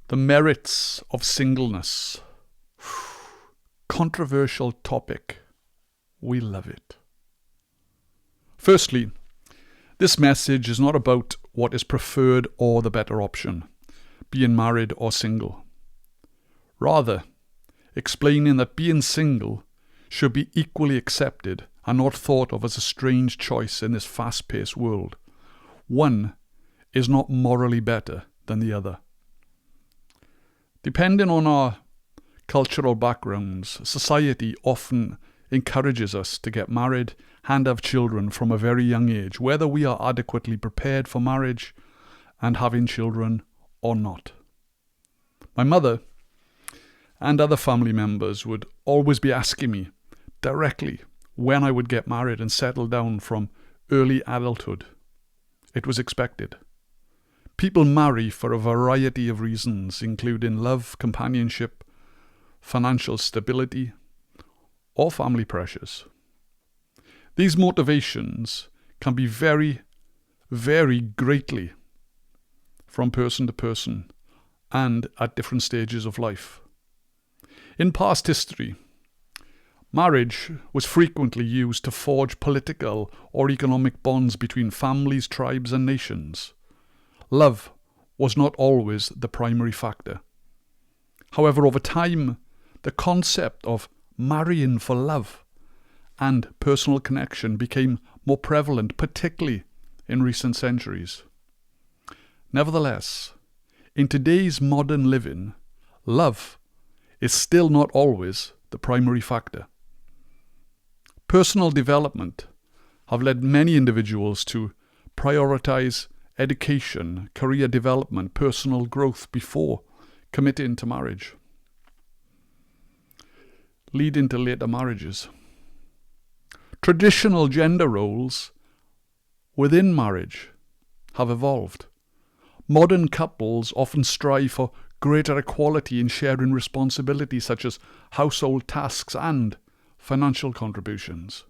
The merits of singleness. Controversial topic. We love it. Firstly, this message is not about what is preferred or the better option, being married or single. Rather, explaining that being single should be equally accepted and not thought of as a strange choice in this fast-paced world. One is not morally better than the other. Depending on our cultural backgrounds, society often encourages us to get married and have children from a very young age, whether we are adequately prepared for marriage and having children or not. My mother and other family members would always be asking me directly when I would get married and settle down from early adulthood. It was expected. People marry for a variety of reasons, including love, companionship, financial stability, or family pressures. These motivations can be vary greatly from person to person and at different stages of life. In past history, marriage was frequently used to forge political or economic bonds between families, tribes, and nations. Love was not always the primary factor. However, over time, the concept of marrying for love and personal connection became more prevalent, particularly in recent centuries. Nevertheless, in today's modern living, love is still not always the primary factor. Personal development have led many individuals to prioritize education, career development, personal growth before committing to marriage, leading to later marriages. Traditional gender roles within marriage have evolved. Modern couples often strive for greater equality in sharing responsibilities such as household tasks and financial contributions.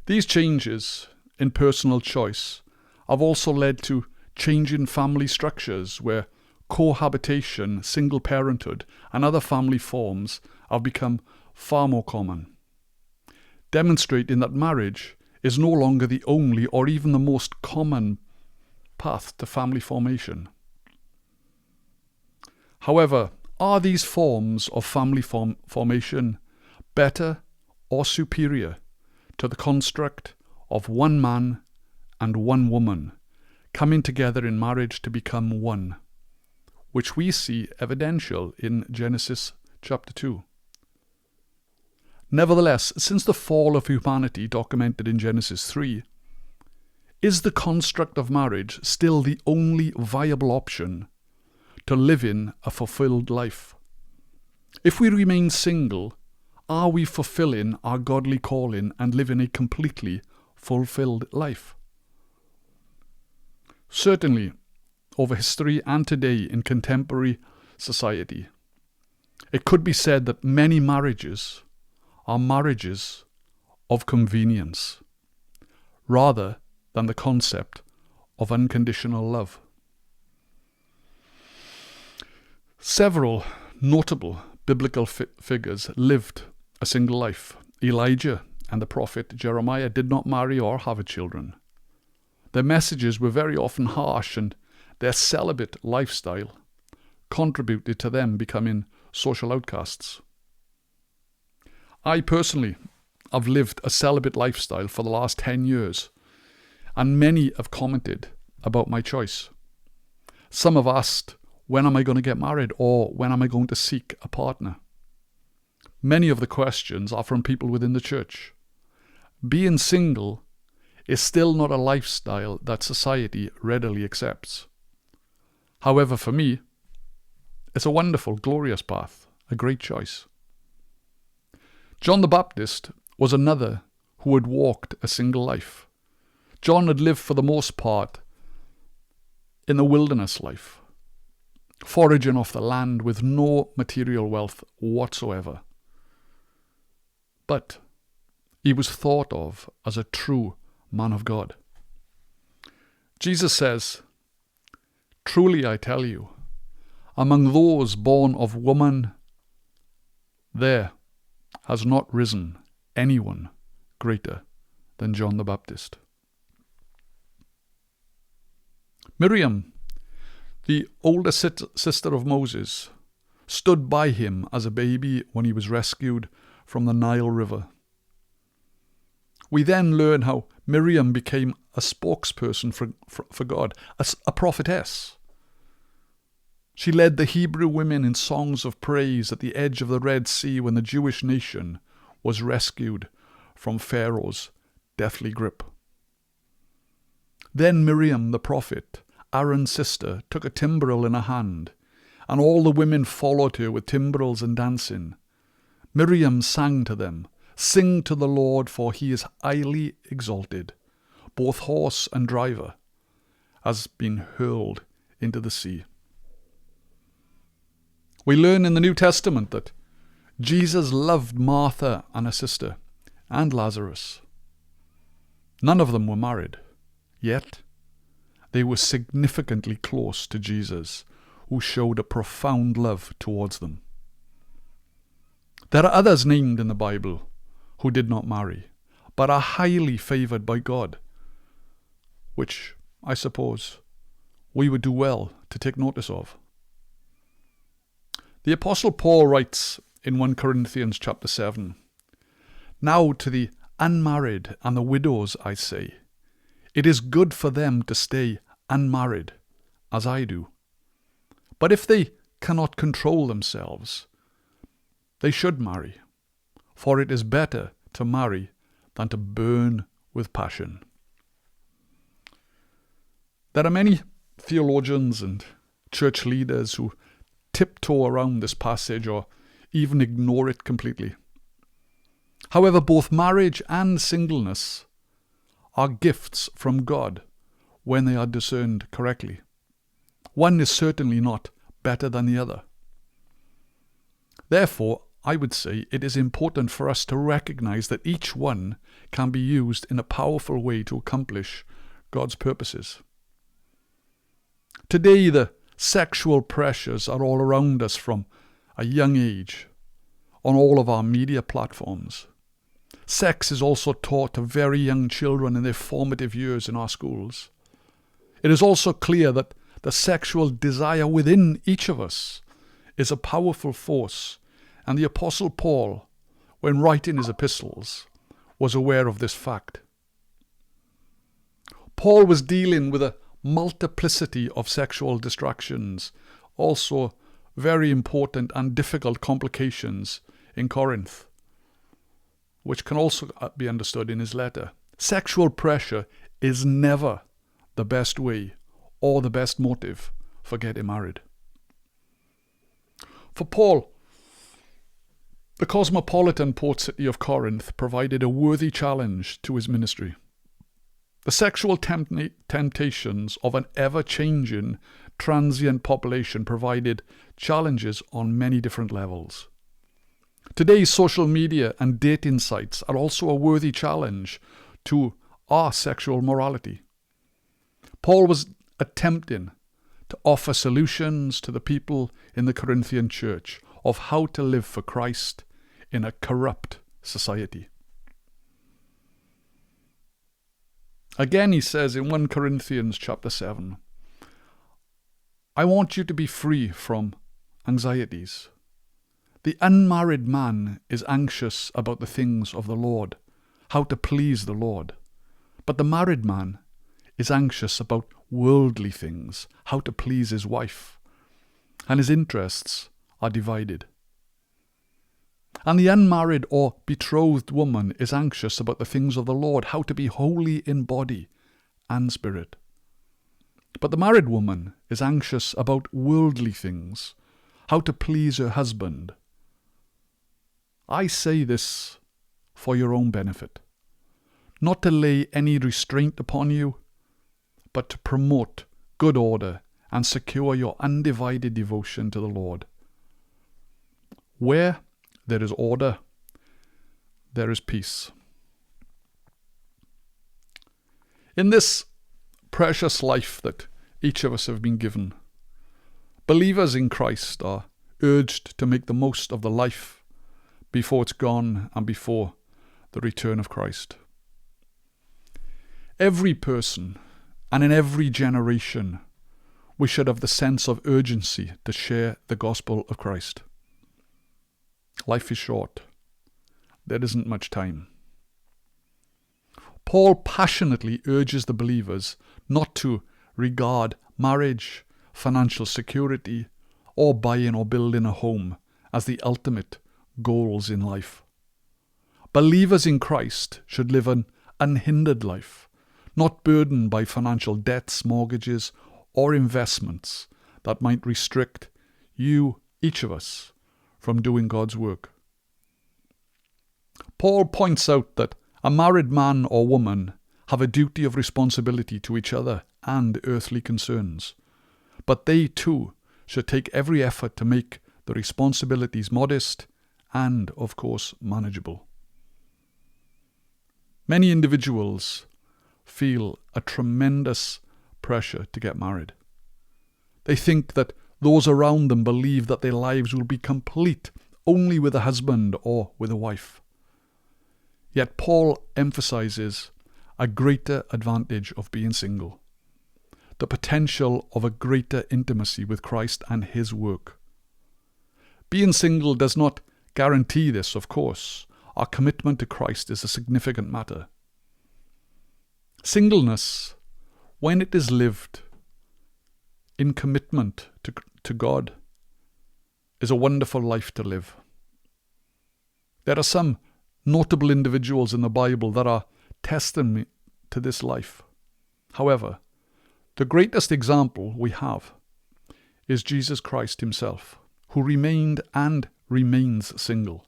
These changes in personal choice have also led to changing family structures where cohabitation, single parenthood, and other family forms have become far more common, demonstrating that marriage is no longer the only or even the most common path to family formation. However, are these forms of family formation better or superior to the construct of one man and one woman coming together in marriage to become one, which we see evidential in Genesis chapter 2. Nevertheless, since the fall of humanity documented in Genesis 3, is the construct of marriage still the only viable option to live in a fulfilled life? If we remain single, are we fulfilling our godly calling and living a completely fulfilled life? Certainly, over history and today in contemporary society, it could be said that many marriages are marriages of convenience, rather than the concept of unconditional love. Several notable biblical figures lived a single life. Elijah and the prophet Jeremiah did not marry or have children. Their messages were very often harsh, and their celibate lifestyle contributed to them becoming social outcasts. I personally have lived a celibate lifestyle for the last 10 years, and many have commented about my choice. Some have asked, when am I going to get married, or when am I going to seek a partner? Many of the questions are from people within the church. Being single is still not a lifestyle that society readily accepts. However, for me, it's a wonderful, glorious path, a great choice. John the Baptist was another who had walked a single life. John had lived for the most part in the wilderness life, foraging off the land with no material wealth whatsoever. But he was thought of as a true man of God. Jesus says, "Truly I tell you, Among those born of woman, there has not risen anyone greater than John the Baptist. Miriam, the older sister of Moses, stood by him as a baby when he was rescued from the Nile River. We then learn how Miriam became a spokesperson for God, a prophetess. She led the Hebrew women in songs of praise at the edge of the Red Sea when the Jewish nation was rescued from Pharaoh's deathly grip. Then Miriam the prophet, Aaron's sister, took a timbrel in her hand, and all the women followed her with timbrels and dancing. Miriam sang to them, "Sing to the Lord, for he is highly exalted. Both horse and driver has been hurled into the sea." We learn in the New Testament that Jesus loved Martha and her sister, and Lazarus. None of them were married, yet they were significantly close to Jesus, who showed a profound love towards them. There are others named in the Bible who did not marry, but are highly favoured by God, which, I suppose, we would do well to take notice of. The Apostle Paul writes in 1 Corinthians chapter 7, "Now to the unmarried and the widows I say, it is good for them to stay unmarried, as I do. But if they cannot control themselves, they should marry, for it is better to marry than to burn with passion." There are many theologians and church leaders who tiptoe around this passage or even ignore it completely. However, both marriage and singleness are gifts from God when they are discerned correctly. One is certainly not better than the other. Therefore, I would say it is important for us to recognize that each one can be used in a powerful way to accomplish God's purposes. Today, the sexual pressures are all around us from a young age on all of our media platforms. Sex is also taught to very young children in their formative years in our schools. It is also clear that the sexual desire within each of us is a powerful force, and the Apostle Paul, when writing his epistles, was aware of this fact. Paul was dealing with a multiplicity of sexual distractions, also very important and difficult complications in Corinth, which can also be understood in his letter. Sexual pressure is never the best way or the best motive for getting married. For Paul, the cosmopolitan port city of Corinth provided a worthy challenge to his ministry. The sexual temptations of an ever-changing, transient population provided challenges on many different levels. Today's social media and dating sites are also a worthy challenge to our sexual morality. Paul was attempting to offer solutions to the people in the Corinthian church of how to live for Christ in a corrupt society. Again, he says in 1 Corinthians chapter 7, "I want you to be free from anxieties. The unmarried man is anxious about the things of the Lord, how to please the Lord. But the married man is anxious about worldly things, how to please his wife, and his interests are divided. And the unmarried or betrothed woman is anxious about the things of the Lord, how to be holy in body and spirit. But the married woman is anxious about worldly things, how to please her husband. I say this for your own benefit, not to lay any restraint upon you, but to promote good order and secure your undivided devotion to the Lord. Where there is order, there is peace." In this precious life that each of us have been given, Believers in Christ are urged to make the most of the life before it's gone and before the return of Christ. Every person and in every generation, we should have the sense of urgency to share the gospel of Christ. Life is short. There isn't much time. Paul passionately urges the believers not to regard marriage, financial security, or buying or building a home as the ultimate goals in life. Believers in Christ should live an unhindered life, not burdened by financial debts, mortgages, or investments that might restrict you, each of us, from doing God's work. Paul points out that a married man or woman have a duty of responsibility to each other and earthly concerns, but they too should take every effort to make the responsibilities modest and, of course, manageable. Many individuals feel a tremendous pressure to get married. They think that those around them believe that their lives will be complete only with a husband or with a wife. Yet Paul emphasizes a greater advantage of being single, the potential of a greater intimacy with Christ and his work. Being single does not guarantee this, of course. Our commitment to Christ is a significant matter. Singleness, when it is lived in commitment to God, is a wonderful life to live. There are some notable individuals in the Bible that are testimony to this life. However, the greatest example we have is Jesus Christ himself, who remained and remains single.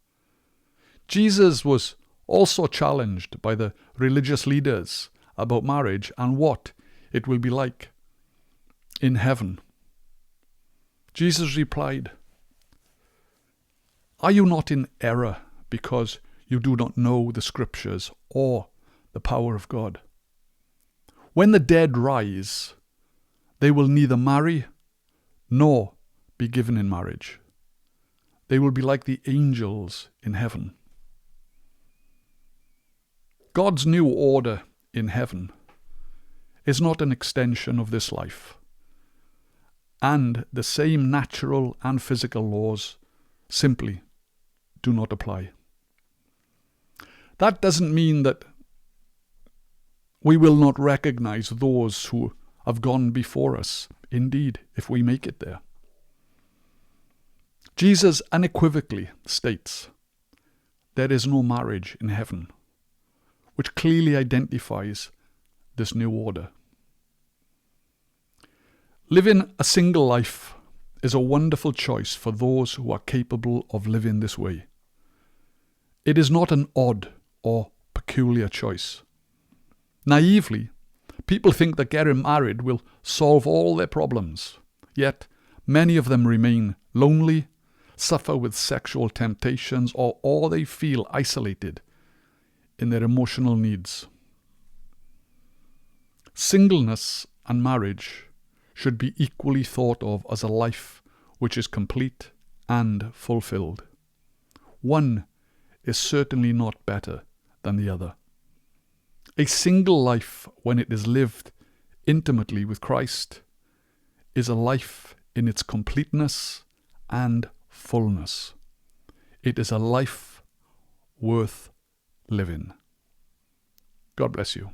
Jesus was also challenged by the religious leaders about marriage and what it will be like in heaven. Jesus replied, "Are you not in error because you do not know the scriptures or the power of God? When the dead rise, they will neither marry nor be given in marriage. They will be like the angels in heaven." God's new order in heaven is not an extension of this life, and the same natural and physical laws simply do not apply. That doesn't mean that we will not recognize those who have gone before us, indeed, if we make it there. Jesus unequivocally states, "There is no marriage in heaven," which clearly identifies this new order. Living a single life is a wonderful choice for those who are capable of living this way. It is not an odd or peculiar choice. Naively, people think that getting married will solve all their problems, yet many of them remain lonely, suffer with sexual temptations, or they feel isolated in their emotional needs. Singleness and marriage should be equally thought of as a life which is complete and fulfilled. One is certainly not better than the other. A single life, when it is lived intimately with Christ, is a life in its completeness and fullness. It is a life worth living. God bless you.